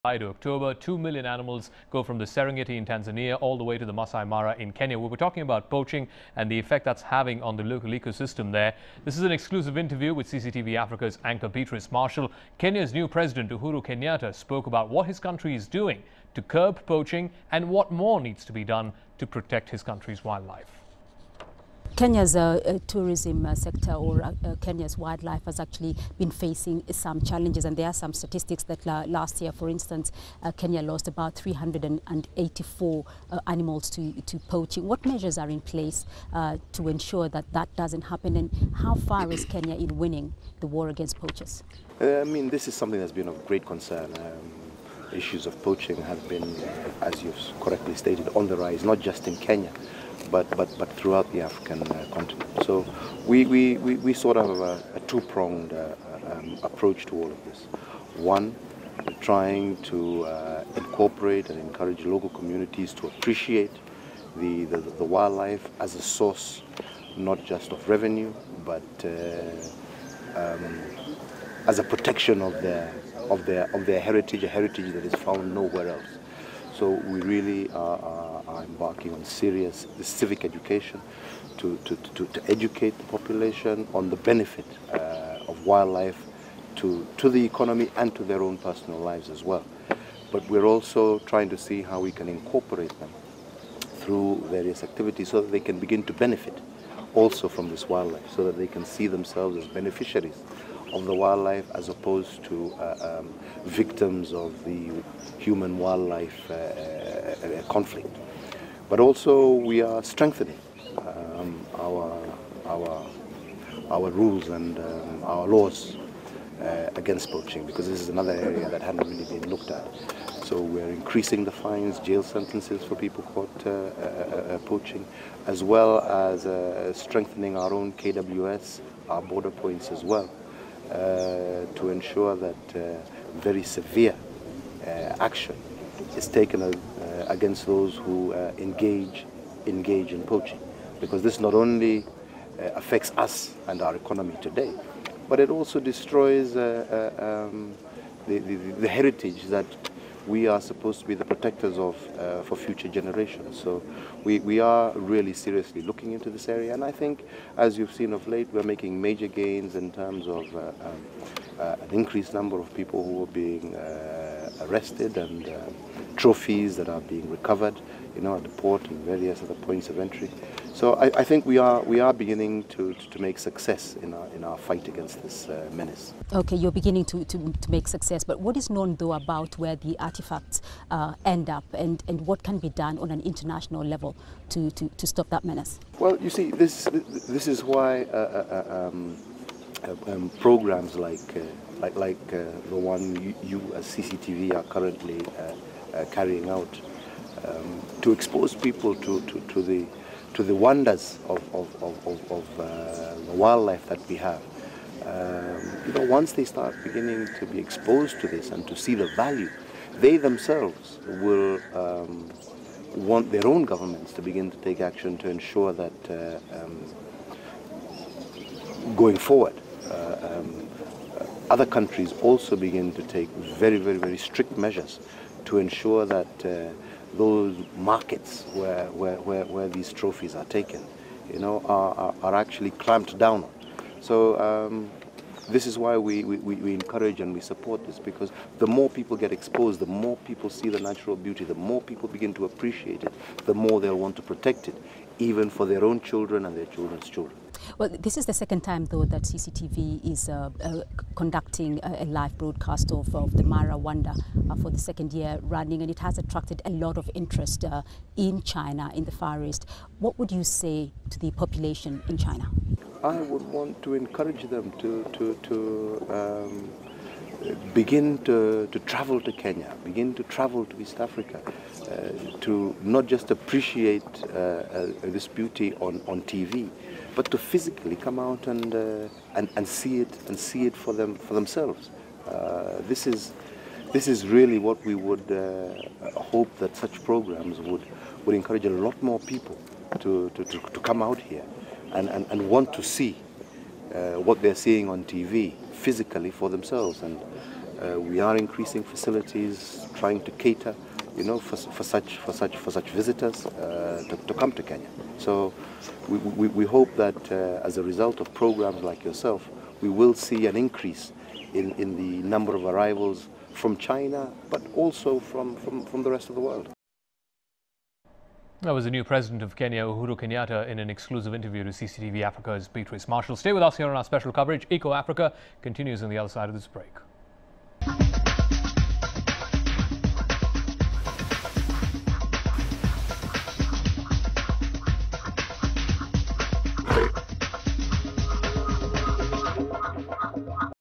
July to October, 2 million animals go from the Serengeti in Tanzania all the way to the Masai Mara in Kenya. We were talking about poaching and the effect that's having on the local ecosystem there. This is an exclusive interview with CCTV Africa's anchor Beatrice Marshall. Kenya's new president, Uhuru Kenyatta, spoke about what his country is doing to curb poaching and what more needs to be done to protect his country's wildlife. Kenya's tourism sector or Kenya's wildlife has actually been facing some challenges, and there are some statistics that last year, for instance, Kenya lost about 384 animals to poaching. What measures are in place to ensure that that doesn't happen, and how far is Kenya in winning the war against poachers? I mean, this is something that's been of great concern. Issues of poaching have been, as you've correctly stated, on the rise, not just in Kenya, but throughout the African continent. So we sort of have a two-pronged approach to all of this. One, trying to incorporate and encourage local communities to appreciate the wildlife as a source, not just of revenue, but as a protection of their heritage, a heritage that is found nowhere else. So we really are embarking on serious civic education to educate the population on the benefit of wildlife to the economy and to their own personal lives as well. But we're also trying to see how we can incorporate them through various activities so that they can begin to benefit also from this wildlife, so that they can see themselves as beneficiaries of the wildlife as opposed to victims of the human-wildlife conflict. But also we are strengthening our rules and our laws against poaching, because this is another area that hadn't really been looked at. So we're increasing the fines, jail sentences for people caught poaching, as well as strengthening our own KWS, our border points as well, to ensure that very severe action is taken against those who engage in poaching, because this not only affects us and our economy today, but it also destroys the heritage that we are supposed to be the protectors of for future generations. So we are really seriously looking into this area, and I think, as you've seen of late, we're making major gains in terms of an increased number of people who are being arrested and trophies that are being recovered, you know, at the port and various other points of entry. So I think we are beginning to make success in our fight against this menace. Okay, you're beginning to make success, but what is known though about where the artifacts end up, and what can be done on an international level to stop that menace? Well, you see, this is why programs like the one you as CCTV are currently carrying out to expose people to the wonders of the wildlife that we have. You know, once they start beginning to be exposed to this and to see the value, they themselves will want their own governments to begin to take action to ensure that going forward, other countries also begin to take very strict measures to ensure that those markets where these trophies are taken, you know, are actually clamped down on. So this is why we encourage and we support this, because the more people get exposed, the more people see the natural beauty, the more people begin to appreciate it, the more they'll want to protect it, even for their own children and their children's children. Well, this is the second time, though, that CCTV is conducting a live broadcast of the Mara Wonder for the second year running, and it has attracted a lot of interest in China, in the Far East. What would you say to the population in China? I would want to encourage them to begin to travel to Kenya, begin to travel to East Africa, to not just appreciate this beauty on TV, but to physically come out and see it for themselves. This is really what we would hope, that such programs would encourage a lot more people to come out here and want to see what they're seeing on TV physically for themselves. And We are increasing facilities, trying to cater, you know, for such visitors to come to Kenya. So we hope that as a result of programs like yourself, we will see an increase in the number of arrivals from China, but also from the rest of the world. That was the new president of Kenya, Uhuru Kenyatta, in an exclusive interview to CCTV Africa's Beatrice Marshall. Stay with us here on our special coverage. Eco Africa continues on the other side of this break.